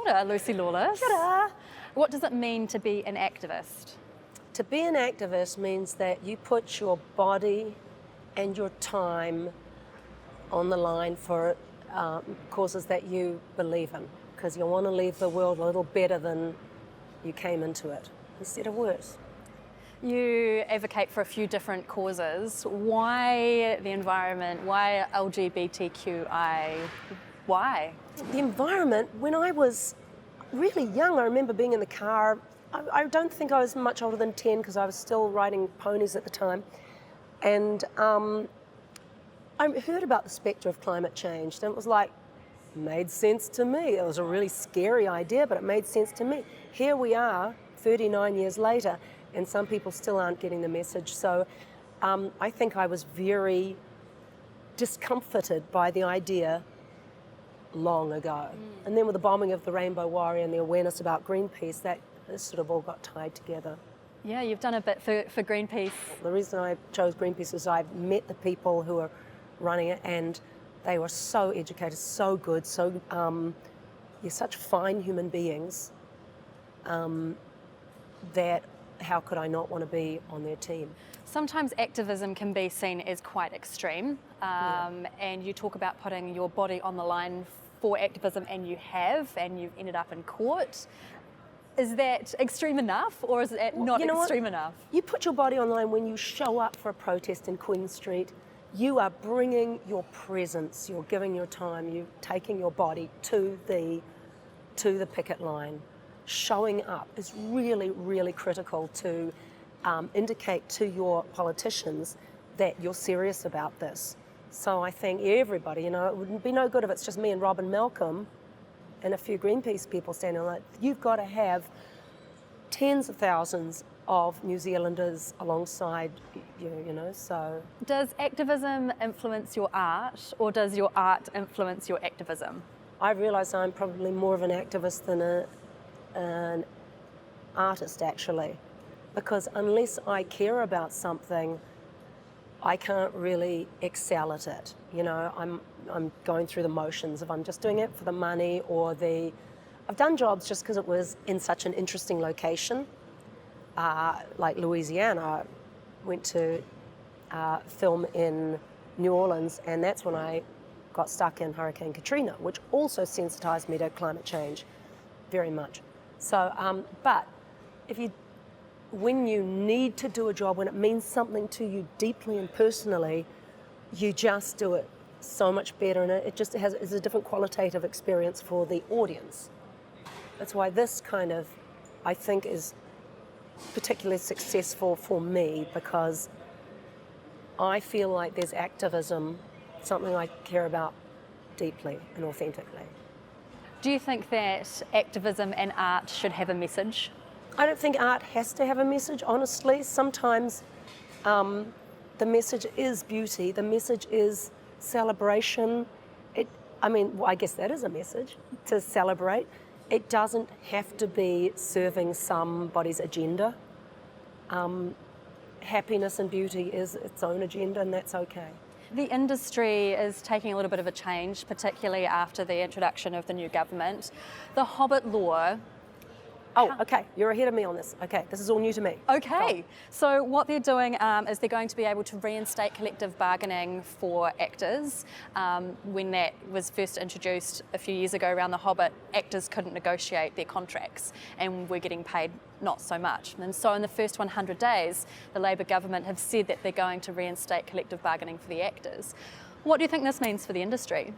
ora, Lucy Lawless. Kia ora. What does it mean to be an activist? To be an activist means that you put your body and your time on the line for causes that you believe in, because you want to leave the world a little better than you came into it, instead of worse. You advocate for a few different causes. Why the environment? Why LGBTQI? Why? The environment, when I was really young, I remember being in the car. I don't think I was much older than 10 because I was still riding ponies at the time. And I heard about the spectre of climate change, and it was like, made sense to me. It was a really scary idea, but it made sense to me. Here we are, 39 years later, and some people still aren't getting the message. So I think I was very discomforted by the idea long ago. And then with the bombing of the Rainbow Warrior and the awareness about Greenpeace, that sort of all got tied together. Yeah, you've done a bit for Greenpeace. The reason I chose Greenpeace is I've met the people who are running it, and they were so educated, so good, so you're such fine human beings that how could I not want to be on their team? Sometimes activism can be seen as quite extreme, and you talk about putting your body on the line for activism, and you have, and you've ended up in court. Is that extreme enough, or is it not extreme enough? You put your body on the line when you show up for a protest in Queen Street. You are bringing your presence, you're giving your time, you're taking your body to the picket line. Showing up is really, really critical to indicate to your politicians that you're serious about this. So I think everybody, it would be no good if it's just me and Rob and Malcolm and a few Greenpeace people standing on it. You've got to have tens of thousands of New Zealanders alongside you, so. Does activism influence your art, or does your art influence your activism? I realise I'm probably more of an activist than an artist, actually, because unless I care about something, I can't really excel at it. I'm going through the motions. If I'm just doing it for the money I've done jobs just because it was in such an interesting location, like Louisiana. I went to film in New Orleans, and that's when I got stuck in Hurricane Katrina, which also sensitized me to climate change very much. So, but when you need to do a job, when it means something to you deeply and personally, you just do it so much better, and it just is a different qualitative experience for the audience. That's why this kind of, I think, is particularly successful for me, because I feel like there's activism, something I care about deeply and authentically. Do you think that activism and art should have a message? I don't think art has to have a message, honestly. Sometimes the message is beauty, the message is celebration. I guess that is a message, to celebrate. It doesn't have to be serving somebody's agenda. Happiness and beauty is its own agenda, and that's okay. The industry is taking a little bit of a change, particularly after the introduction of the new government. The Hobbit law. Oh, okay, you're ahead of me on this. Okay, this is all new to me. Okay, so what they're doing is they're going to be able to reinstate collective bargaining for actors. When that was first introduced a few years ago around The Hobbit, actors couldn't negotiate their contracts and were getting paid not so much. And so in the first 100 days, the Labour government have said that they're going to reinstate collective bargaining for the actors. What do you think this means for the industry?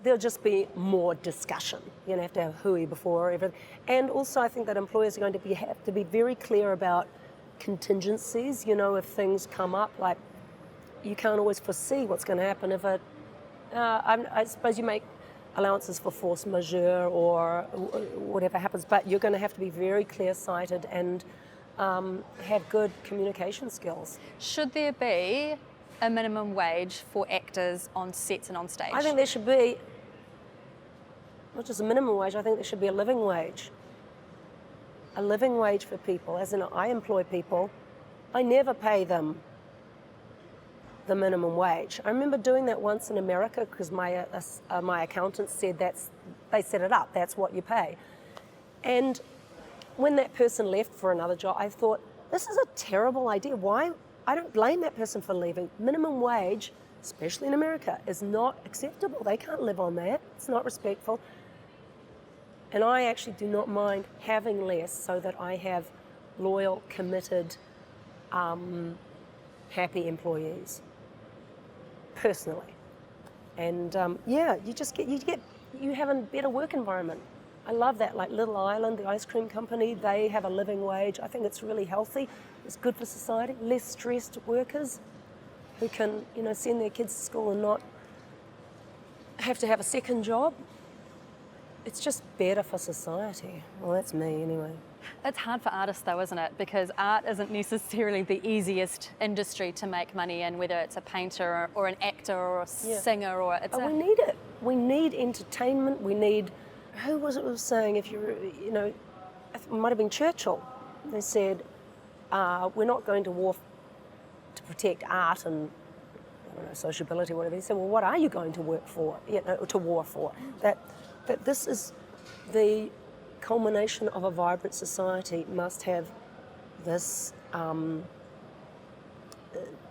There'll just be more discussion. You're going to have hui before everything. And also I think that employers are going to have to be very clear about contingencies. If things come up, like you can't always foresee what's going to happen. If I suppose you make allowances for force majeure or whatever happens, but you're going to have to be very clear-sighted and have good communication skills. Should there be a minimum wage for actors on sets and on stage? I think there should be not just a minimum wage, I think there should be a living wage. A living wage for people, as in I employ people. I never pay them the minimum wage. I remember doing that once in America because my accountant said they set it up, that's what you pay. And when that person left for another job, I thought, this is a terrible idea. Why? I don't blame that person for leaving. Minimum wage, especially in America, is not acceptable. They can't live on that. It's not respectful. And I actually do not mind having less so that I have loyal, committed, happy employees, personally. And you have a better work environment. I love that. Like Little Island, the ice cream company, they have a living wage. I think it's really healthy. It's good for society. Less stressed workers who can, send their kids to school and not have to have a second job. It's just better for society. Well, that's me anyway. It's hard for artists though, isn't it? Because art isn't necessarily the easiest industry to make money in, whether it's a painter or an actor or a singer or it's we need it. We need entertainment. We need, who was it was saying, if you're, it might have been Churchill. They said, we're not going to war to protect art and sociability or whatever. He said, well, what are you going to work for, to war for? That this is the culmination of a vibrant society must have this,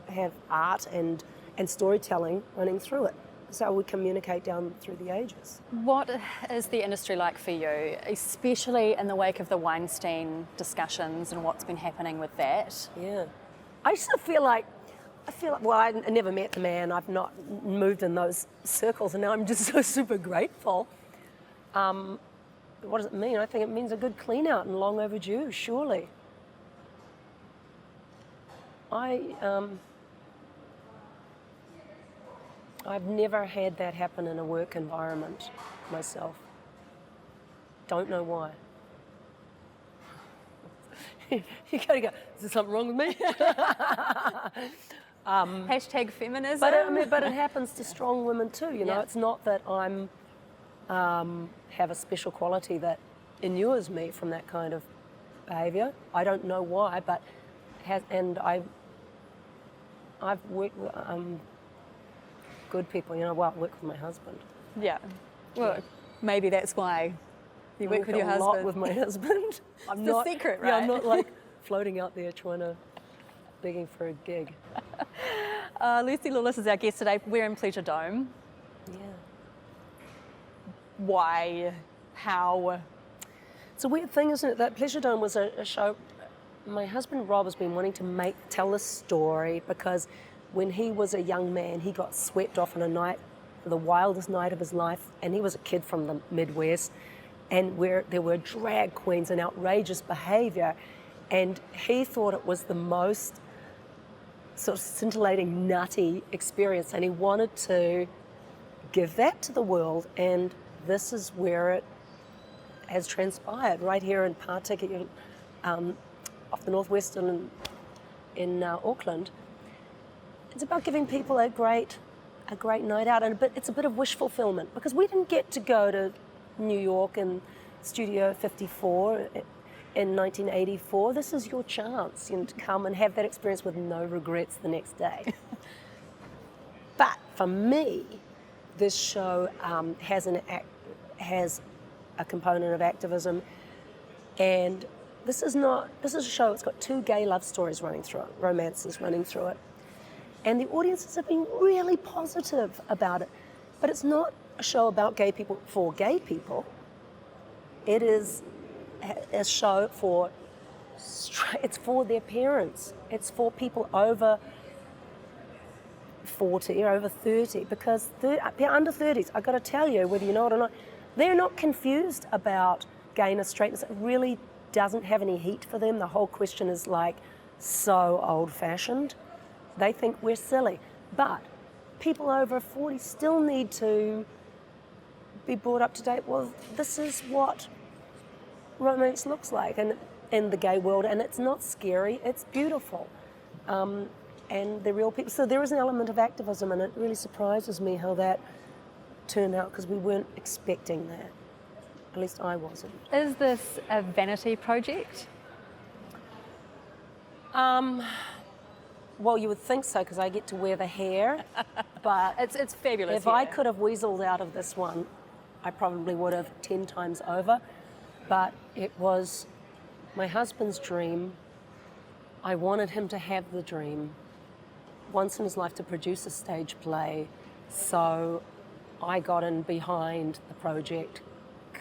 have art and storytelling running through it. So we communicate down through the ages. What is the industry like for you, especially in the wake of the Weinstein discussions and what's been happening with that? Yeah. I just feel like, well, I never met the man. I've not moved in those circles, and now I'm just so super grateful. What does it mean? I think it means a good clean out and long overdue, surely. I've never had that happen in a work environment myself. Don't know why. You gotta go, is there something wrong with me? Hashtag feminism. But it happens to strong women too, Yeah. It's not that I'm have a special quality that inures me from that kind of behaviour. I don't know why, but I've worked with good people. I work with my husband. Yeah. Well, maybe that's why you work with your husband. A lot with my husband. It's the secret, right? Yeah, I'm not like floating out there begging for a gig. Lucy Lawless is our guest today. We're in Pleasuredome. Yeah. Why? How? It's a weird thing, isn't it? That Pleasuredome was a show. My husband Rob has been wanting to tell this story because when he was a young man, he got swept off on a night, the wildest night of his life, and he was a kid from the Midwest, and where there were drag queens and outrageous behaviour, and he thought it was the most sort of scintillating, nutty experience, and he wanted to give that to the world, and this is where it has transpired, right here in Pātiki, off the northwestern in Auckland. It's about giving people a great night out, but it's a bit of wish fulfillment because we didn't get to go to New York in Studio 54 in 1984. This is your chance, to come and have that experience with no regrets the next day. But for me, this show has a component of activism, and this is a show. It's got 2 gay love stories running through it, romances running through it. And the audiences have been really positive about it. But it's not a show about gay people for gay people. It is a show it's for their parents. It's for people over 40 or over 30, because under 30s, I've got to tell you, whether you know it or not, they're not confused about gayness, straightness. It really doesn't have any heat for them. The whole question is so old-fashioned. They think we're silly. But people over 40 still need to be brought up to date. Well, this is what romance looks like in the gay world, and it's not scary, it's beautiful. And they're real people. So there is an element of activism, and it really surprises me how that turned out, because we weren't expecting that. At least I wasn't. Is this a vanity project? Well, you would think so because I get to wear the hair, but It's fabulous. if I could have weaseled out of this one, I probably would have 10 times over. But it was my husband's dream. I wanted him to have the dream once in his life to produce a stage play. So I got in behind the project,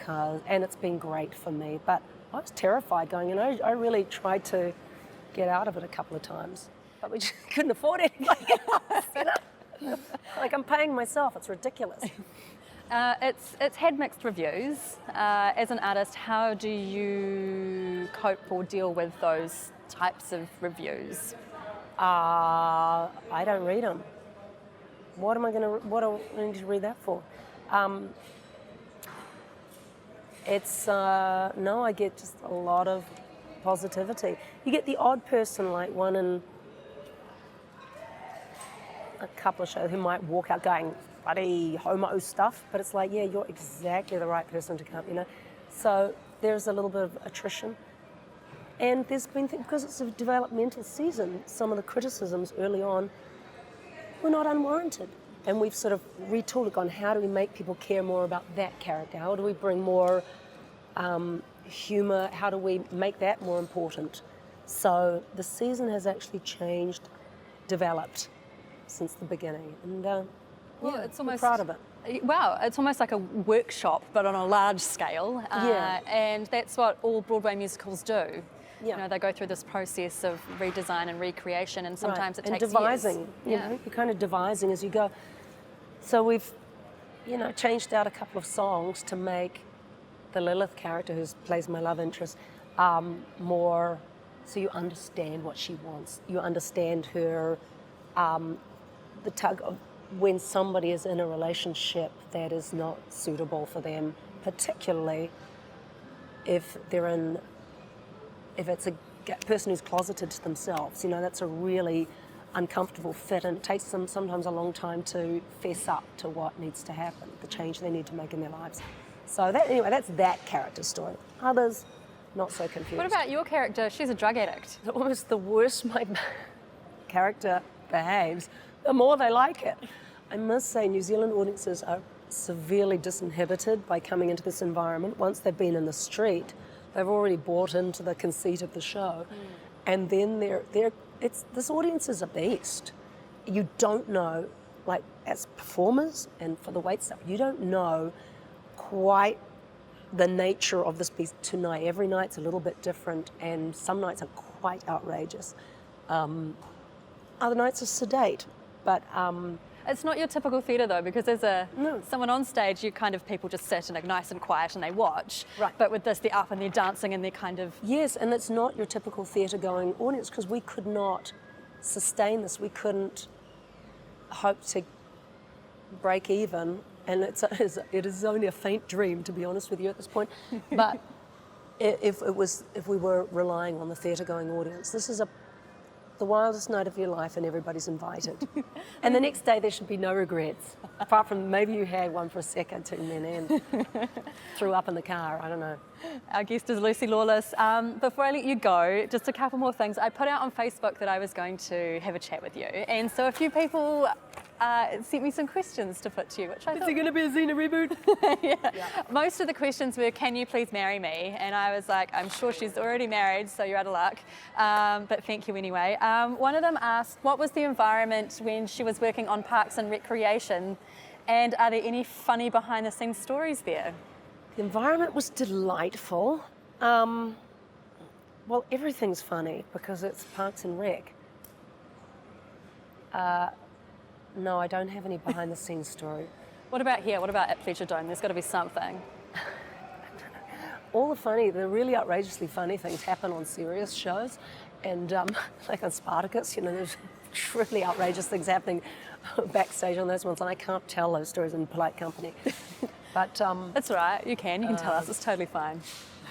and it's been great for me. But I was terrified going in. I really tried to get out of it a couple of times, but we just couldn't afford anybody else. You know? Like, I'm paying myself. It's ridiculous. It's had mixed reviews. As an artist, how do you cope or deal with those types of reviews? I don't read them. What do I need to read that for? No, I get just a lot of positivity. You get the odd person, like one in a couple of shows who might walk out going, bloody homo stuff, but it's like, yeah, you're exactly the right person to come, you know. So there's a little bit of attrition. And there's been, because it's a developmental season, some of the criticisms early on were not unwarranted. And we've sort of retooled it on how do we make people care more about that character? How do we bring more humour? How do we make that more important? So the season has actually changed, developed since the beginning. And It's I'm almost proud of it. Wow, it's almost like a workshop, but on a large scale. And that's what all Broadway musicals do. Yeah. You know, they go through this process of redesign and recreation, and sometimes it takes devising, years. you know, you're kind of devising as you go. So we've, changed out a couple of songs to make the Lilith character, who plays my love interest, more, so you understand what she wants. You understand her, the tug of when somebody is in a relationship that is not suitable for them, particularly if it's a person who's closeted to themselves. That's a really uncomfortable fit, and it takes them sometimes a long time to fess up to what needs to happen, the change they need to make in their lives. So that's that character story. Others, not so confused. What about your character? She's a drug addict. Almost the worse my character behaves, the more they like it. I must say, New Zealand audiences are severely disinhibited by coming into this environment. Once they've been in the street, they've already bought into the conceit of the show. And then this audience is a beast. You don't know, like as performers and for the wait staff, you don't know quite the nature of this piece tonight. Every night's a little bit different, and some nights are quite outrageous. Other nights are sedate, but It's not your typical theatre though, because as someone on stage, people just sit and are nice and quiet and they watch. Right. But with this, they're up and they're dancing and they're kind of... Yes, and it's not your typical theatre-going audience, because we could not sustain this. We couldn't hope to break even, and it is only a faint dream, to be honest with you at this point. But if we were relying on the theatre-going audience, this is the wildest night of your life, and everybody's invited. And the next day there should be no regrets, apart from maybe you had one for a second and then threw up in the car, I don't know. Our guest is Lucy Lawless. Before I let you go, just a couple more things. I put out on Facebook that I was going to have a chat with you, and so a few people sent me some questions to put to you, which I thought... Is it going to be a Xena reboot? Yeah. Most of the questions were, can you please marry me? And I was like, I'm sure she's already married, so you're out of luck. But thank you anyway. One of them asked, what was the environment when she was working on Parks and Recreation? And are there any funny behind the scenes stories there? The environment was delightful. Well, everything's funny because it's Parks and Rec. No, I don't have any behind the scenes story. What about here? What about at Pleasuredome? There's got to be something. All the really outrageously funny things happen on serious shows, and like on Spartacus, there's truly outrageous things happening backstage on those ones, and I can't tell those stories in polite company. But that's all right. You can tell us. It's totally fine.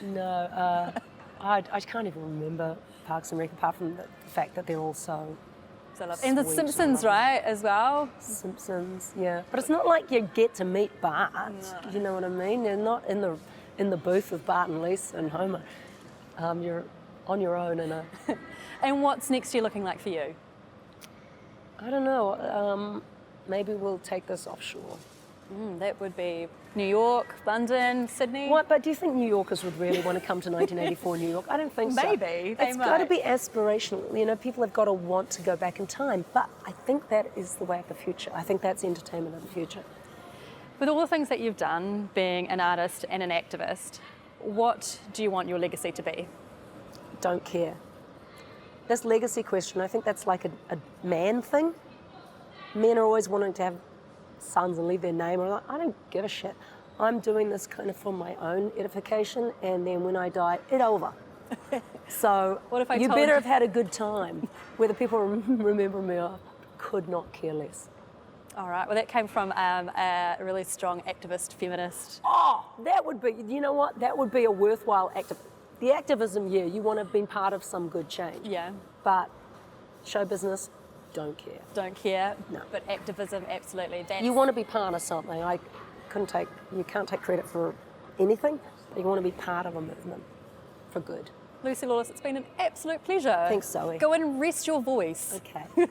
No, I can't even remember Parks and Rec apart from the fact that they're all so. And the Simpsons, right, as well? Simpsons, yeah. But it's not like you get to meet Bart. No. You know what I mean? You're not in the booth with Bart and Lisa and Homer. You're on your own in a. And what's next year looking like for you? I don't know. Maybe we'll take this offshore. That would be New York, London, Sydney. What? But do you think New Yorkers would really want to come to 1984 New York? I don't think so. Maybe, they It's got to might. be aspirational. You know, people have got to want to go back in time. But I think that is the way of the future. I think that's entertainment of the future. With all the things that you've done, being an artist and an activist, what do you want your legacy to be? Don't care. This legacy question, I think that's like a man thing. Men are always wanting to have sons and leave their name. I don't give a shit. I'm doing this kind of for my own edification, and then when I die, it's over. So What if I you told better you- have had a good time. Whether people remember me, I could not care less. All right, well, that came from a really strong activist, feminist. Oh, that would be, you know what? That would be a worthwhile The activism, yeah, you want to have been part of some good change. Yeah, But show business, don't care. don't care, No. but activism, absolutely. That's, You want to be part of something. You can't take credit for anything, but you want to be part of a movement for good. Lucy Lawless, it's been an absolute pleasure. Thanks, Zoe. Go and rest your voice. Okay.